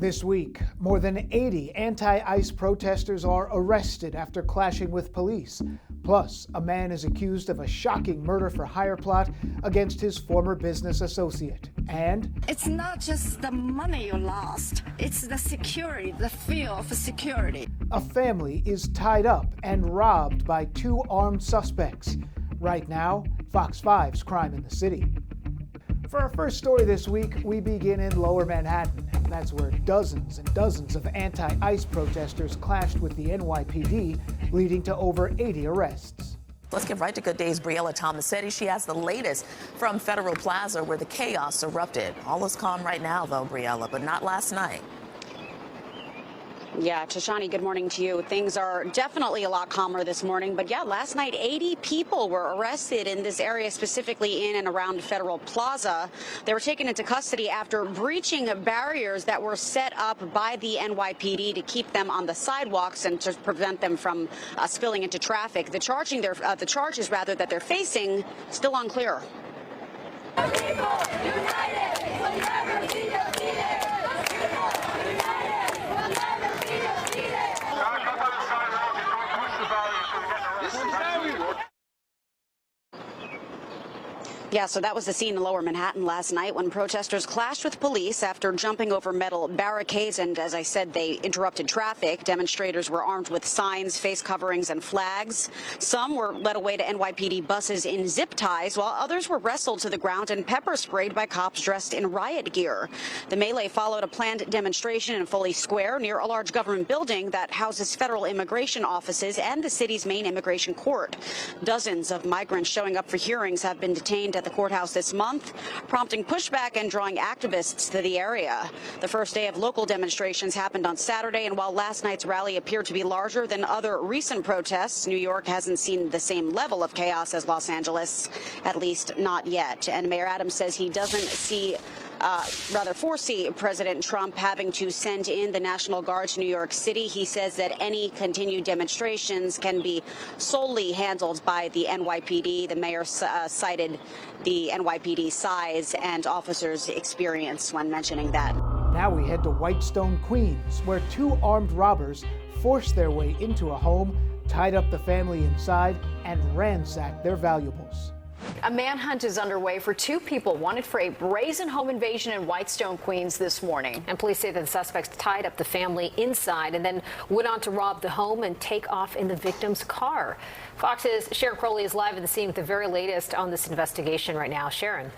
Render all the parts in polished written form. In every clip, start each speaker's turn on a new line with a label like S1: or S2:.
S1: This week, more than 80 anti-ICE protesters are arrested after clashing with police. Plus, a man is accused of a shocking murder-for-hire plot against his former business associate. And
S2: it's not just the money you lost, it's the security, the feel for security.
S1: A family is tied up and robbed by two armed suspects. Right now, Fox 5's Crime in the City. For our first story this week, we begin in Lower Manhattan. That's where dozens and dozens of anti-ICE protesters clashed with the NYPD, leading to over 80 arrests.
S3: Let's get right to Good Day's Briella Tomasetti. She has the latest from Federal Plaza, where the chaos erupted. All is calm right now, though, Briella, but not last night.
S4: Yeah, Tashani, good morning to you. Things are definitely a lot calmer this morning. But yeah, last night, 80 people were arrested in this area, specifically in and around Federal Plaza. They were taken into custody after breaching barriers that were set up by the NYPD to keep them on the sidewalks and to prevent them from spilling into traffic. The charges that they're facing still unclear.
S5: People united will never be defeated. People united will never be defeated.
S4: Yeah, so that was the scene in Lower Manhattan last night when protesters clashed with police after jumping over metal barricades. And as I said, they interrupted traffic. Demonstrators were armed with signs, face coverings, and flags. Some were led away to NYPD buses in zip ties, while others were wrestled to the ground and pepper sprayed by cops dressed in riot gear. The melee followed a planned demonstration in Foley Square near a large government building that houses federal immigration offices and the city's main immigration court. Dozens of migrants showing up for hearings have been detained at the courthouse this month, prompting pushback and drawing activists to the area. The first day of local demonstrations happened on Saturday, and while last night's rally appeared to be larger than other recent protests, New York hasn't seen the same level of chaos as Los Angeles, at least not yet. And Mayor Adams says he doesn't foresee President Trump having to send in the National Guard to New York City. He says that any continued demonstrations can be solely handled by the NYPD. The mayor cited the NYPD size and officers' experience when mentioning that.
S1: Now we head to Whitestone, Queens, where two armed robbers forced their way into a home, tied up the family inside, and ransacked their valuables.
S6: A manhunt is underway for two people wanted for a brazen home invasion in Whitestone, Queens this morning. And police say that the suspects tied up the family inside and then went on to rob the home and take off in the victim's car. Fox's Sharon Crowley is live at the scene with the very latest on this investigation right now. Sharon.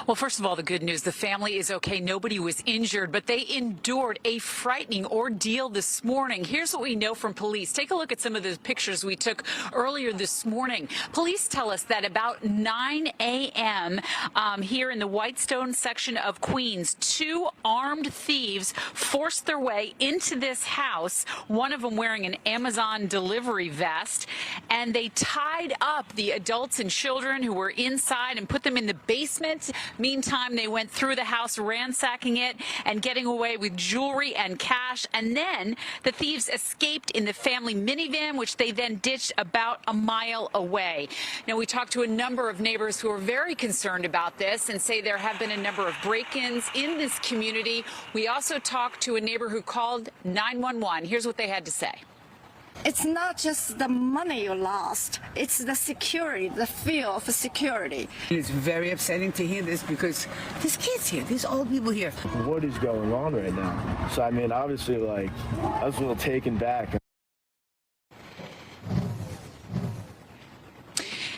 S7: Well, first of all, the good news, the family is okay. Nobody was injured, but they endured a frightening ordeal this morning. Here's what we know from police. Take a look at some of the pictures we took earlier this morning. Police tell us that about 9 a.m. Here in the Whitestone section of Queens, two armed thieves forced their way into this house, one of them wearing an Amazon delivery vest, and they tied up the adults and children who were inside and put them in the basement. Meantime, they went through the house, ransacking it and getting away with jewelry and cash. And then the thieves escaped in the family minivan, which they then ditched about a mile away. Now, we talked to a number of neighbors who are very concerned about this and say there have been a number of break-ins in this community. We also talked to a neighbor who called 911. Here's what they had to say.
S2: It's not just the money you lost, it's the security, the feel for security.
S8: It's very upsetting to hear this because there's kids here, there's old people here.
S9: What is going on right now? So, I mean, obviously, like, I was a little taken back.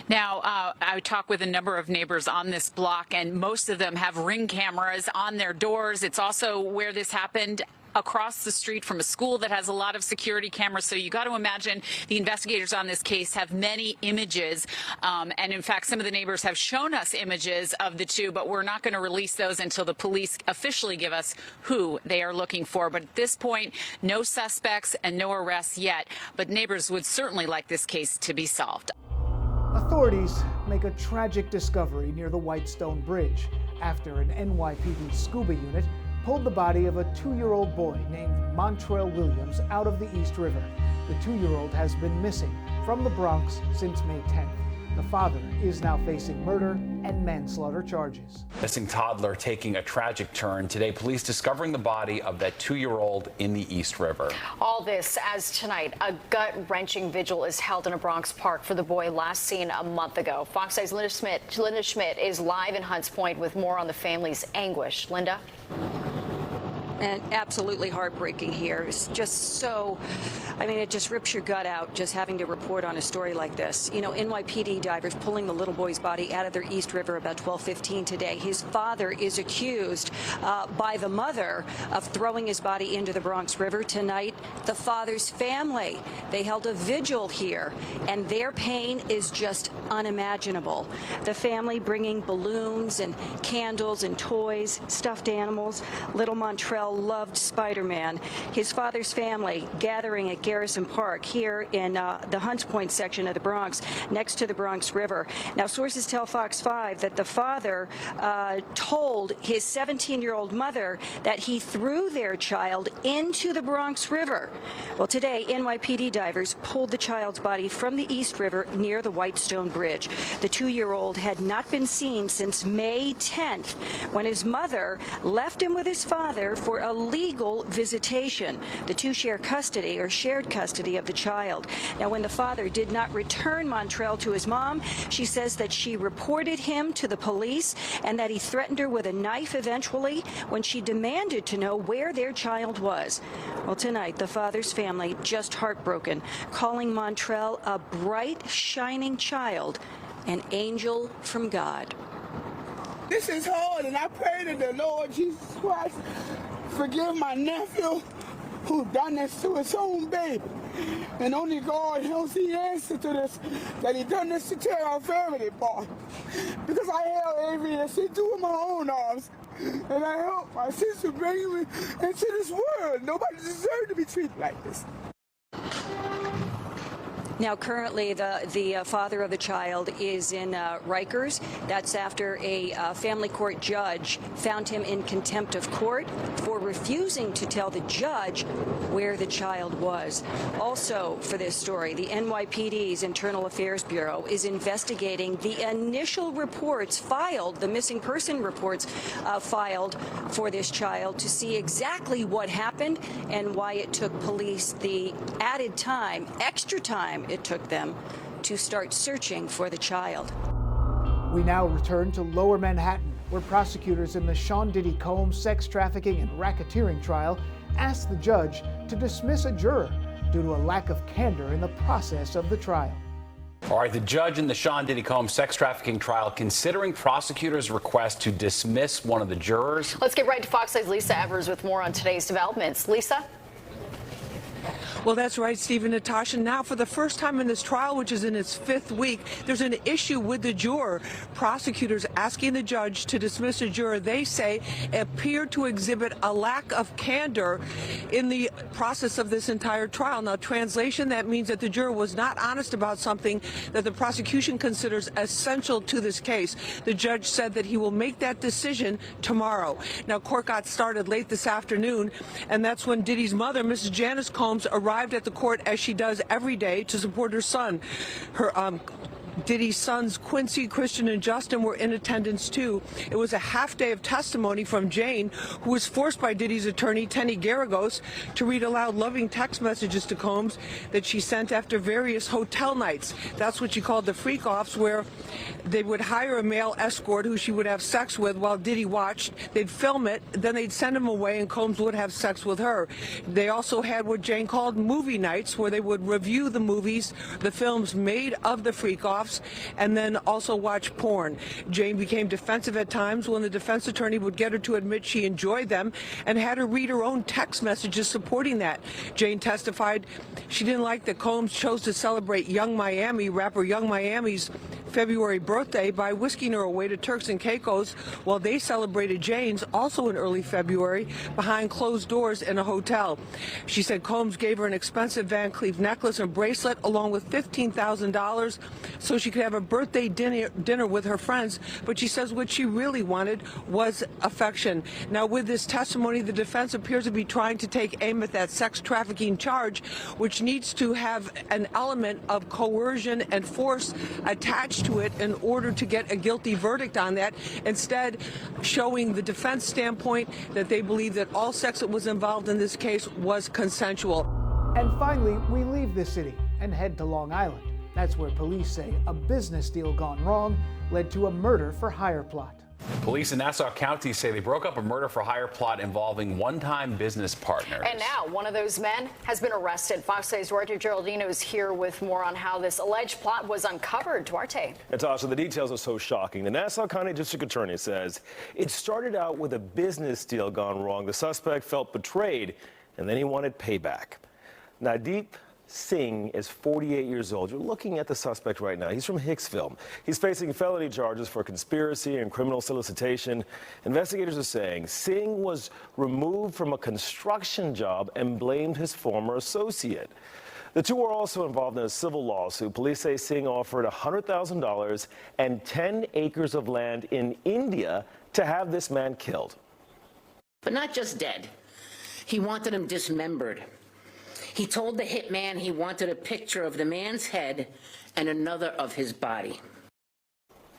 S7: Now, I talked with a number of neighbors on this block, and most of them have Ring cameras on their doors. It's also where this happened, across the street from a school that has a lot of security cameras. So you got to imagine the investigators on this case have many images. And in fact, some of the neighbors have shown us images of the two, but we're not going to release those until the police officially give us who they are looking for. But at this point, no suspects and no arrests yet. But neighbors would certainly like this case to be solved.
S1: Authorities make a tragic discovery near the Whitestone Bridge after an NYPD scuba unit pulled the body of a 2-year-old boy named Montrell Williams out of the East River. The 2-year-old has been missing from the Bronx since May 10th. The father is now facing murder and manslaughter charges.
S10: Missing toddler taking a tragic turn. Today, police discovering the body of that 2-year-old in the East River.
S6: All this as tonight, a gut-wrenching vigil is held in a Bronx park for the boy last seen a month ago. Fox 5's Linda Schmidt is live in Hunts Point with more on the family's anguish. Linda?
S11: And absolutely heartbreaking here. It's just so, I mean, it just rips your gut out just having to report on a story like this. You know, NYPD divers pulling the little boy's body out of their East River about 12:15 today. His father is accused by the mother of throwing his body into the Bronx River. Tonight, the father's family, they held a vigil here, and their pain is just unimaginable. The family bringing balloons and candles and toys, stuffed animals. Little Montrell loved Spider-Man. His father's family gathering at Garrison Park here in the Hunts Point section of the Bronx, next to the Bronx River. Now, sources tell Fox 5 that the father told his 17-year-old mother that he threw their child into the Bronx River. Well, today, NYPD divers pulled the child's body from the East River near the Whitestone Bridge. The 2-year-old had not been seen since May 10th, when his mother left him with his father for a legal visitation. The two share custody or shared custody of the child. Now, when the father did not return Montrell to his mom, she says that she reported him to the police and that he threatened her with a knife eventually when she demanded to know where their child was. Well, tonight, the father's family just heartbroken, calling Montrell a bright, shining child, an angel from God.
S8: This is hard, and I pray to the Lord Jesus Christ forgive my nephew who done this to his own baby. And only God knows the answer to this, that he done this to tear our family apart. Because I held Avery and Sister in my own arms, and I helped my sister bring me into this world. Nobody deserved to be treated like this.
S11: Now, currently, the father of the child is in Rikers. That's after a family court judge found him in contempt of court for refusing to tell the judge where the child was. Also, for this story, the NYPD's Internal Affairs Bureau is investigating the initial reports filed, the missing person reports filed for this child, to see exactly what happened and why it took police the added time, extra time it took them to start searching for the child.
S1: We now return to Lower Manhattan, where prosecutors in the Sean Diddy Combs sex trafficking and racketeering trial asked the judge to dismiss a juror due to a lack of candor in the process of the trial.
S10: All right, the judge in the Sean Diddy Combs sex trafficking trial considering prosecutors' request to dismiss one of the jurors.
S6: Let's get right to Fox 5's Lisa Evers with more on today's developments. Lisa?
S12: Well, that's right, Steve and Natasha. Now, for the first time in this trial, which is in its 5th week, there's an issue with the juror. Prosecutors asking the judge to dismiss a juror they say appeared to exhibit a lack of candor in the process of this entire trial. Now, translation, that means that the juror was not honest about something that the prosecution considers essential to this case. The judge said that he will make that decision tomorrow. Now, court got started late this afternoon, and that's when Diddy's mother, Mrs. Janice Combs, arrived at the court, as she does every day, to support her son. Her Diddy's sons, Quincy, Christian, and Justin, were in attendance too. It was a half day of testimony from Jane, who was forced by Diddy's attorney, Tenny Garagos, to read aloud loving text messages to Combs that she sent after various hotel nights. That's what she called the freak-offs, where they would hire a male escort who she would have sex with while Diddy watched. They'd film it, then they'd send him away, and Combs would have sex with her. They also had what Jane called movie nights, where they would review the movies, the films made of the freak-offs, and then also watch porn. Jane became defensive at times when the defense attorney would get her to admit she enjoyed them and had her read her own text messages supporting that. Jane testified she didn't like that Combs chose to celebrate Young Miami, rapper Young Miami's February birthday by whisking her away to Turks and Caicos while they celebrated Jane's, also in early February, behind closed doors in a hotel. She said Combs gave her an expensive Van Cleef necklace and bracelet along with $15,000 so so she could have a birthday dinner with her friends. But she says what she really wanted was affection. Now, with this testimony, the defense appears to be trying to take aim at that sex trafficking charge, which needs to have an element of coercion and force attached to it in order to get a guilty verdict on that. Instead, showing the defense standpoint that they believe that all sex that was involved in this case was consensual.
S1: And finally, we leave the city and head to Long Island. That's where police say a business deal gone wrong led to a murder-for-hire plot.
S10: Police in Nassau County say they broke up a murder-for-hire plot involving one-time business partners.
S6: And now one of those men has been arrested. Fox 8's Duarte Geraldino is here with more on how this alleged plot was uncovered. Duarte.
S13: Natasha, the details are so shocking. The Nassau County District Attorney says it started out with a business deal gone wrong. The suspect felt betrayed, and then he wanted payback. Nadeep Singh is 48 years old. You're looking at the suspect right now. He's from Hicksville. He's facing felony charges for conspiracy and criminal solicitation. Investigators are saying Singh was removed from a construction job and blamed his former associate. The two are also involved in a civil lawsuit. Police say Singh offered $100,000 and 10 acres of land in India to have this man killed.
S14: But not just dead. He wanted him dismembered. He told the hitman he wanted a picture of the man's head and another of his body.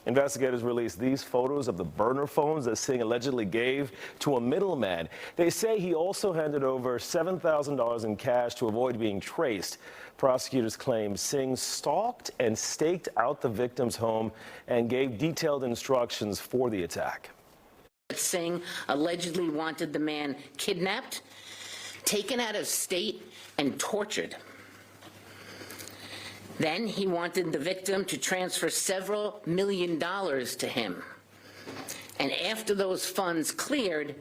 S13: Investigators released these photos of the burner phones that Singh allegedly gave to a middleman. They say he also handed over $7,000 in cash to avoid being traced. Prosecutors claim Singh stalked and staked out the victim's home and gave detailed instructions for the attack.
S14: Singh allegedly wanted the man kidnapped, taken out of state, and tortured. Then he wanted the victim to transfer several $1 million to him. And after those funds cleared,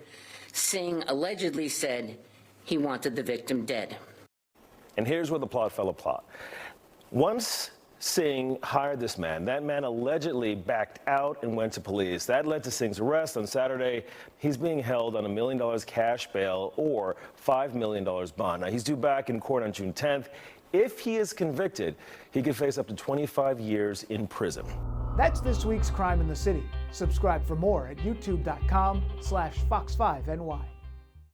S14: Singh allegedly said he wanted the victim dead.
S13: And here's where the plot fell apart. Once Singh hired this man, that man allegedly backed out and went to police. That led to Singh's arrest on Saturday. He's being held on $1 million cash bail or $5 million bond. Now, he's due back in court on June 10th. If he is convicted, he could face up to 25 years in prison.
S1: That's this week's Crime in the City. Subscribe for more at youtube.com/Fox5NY.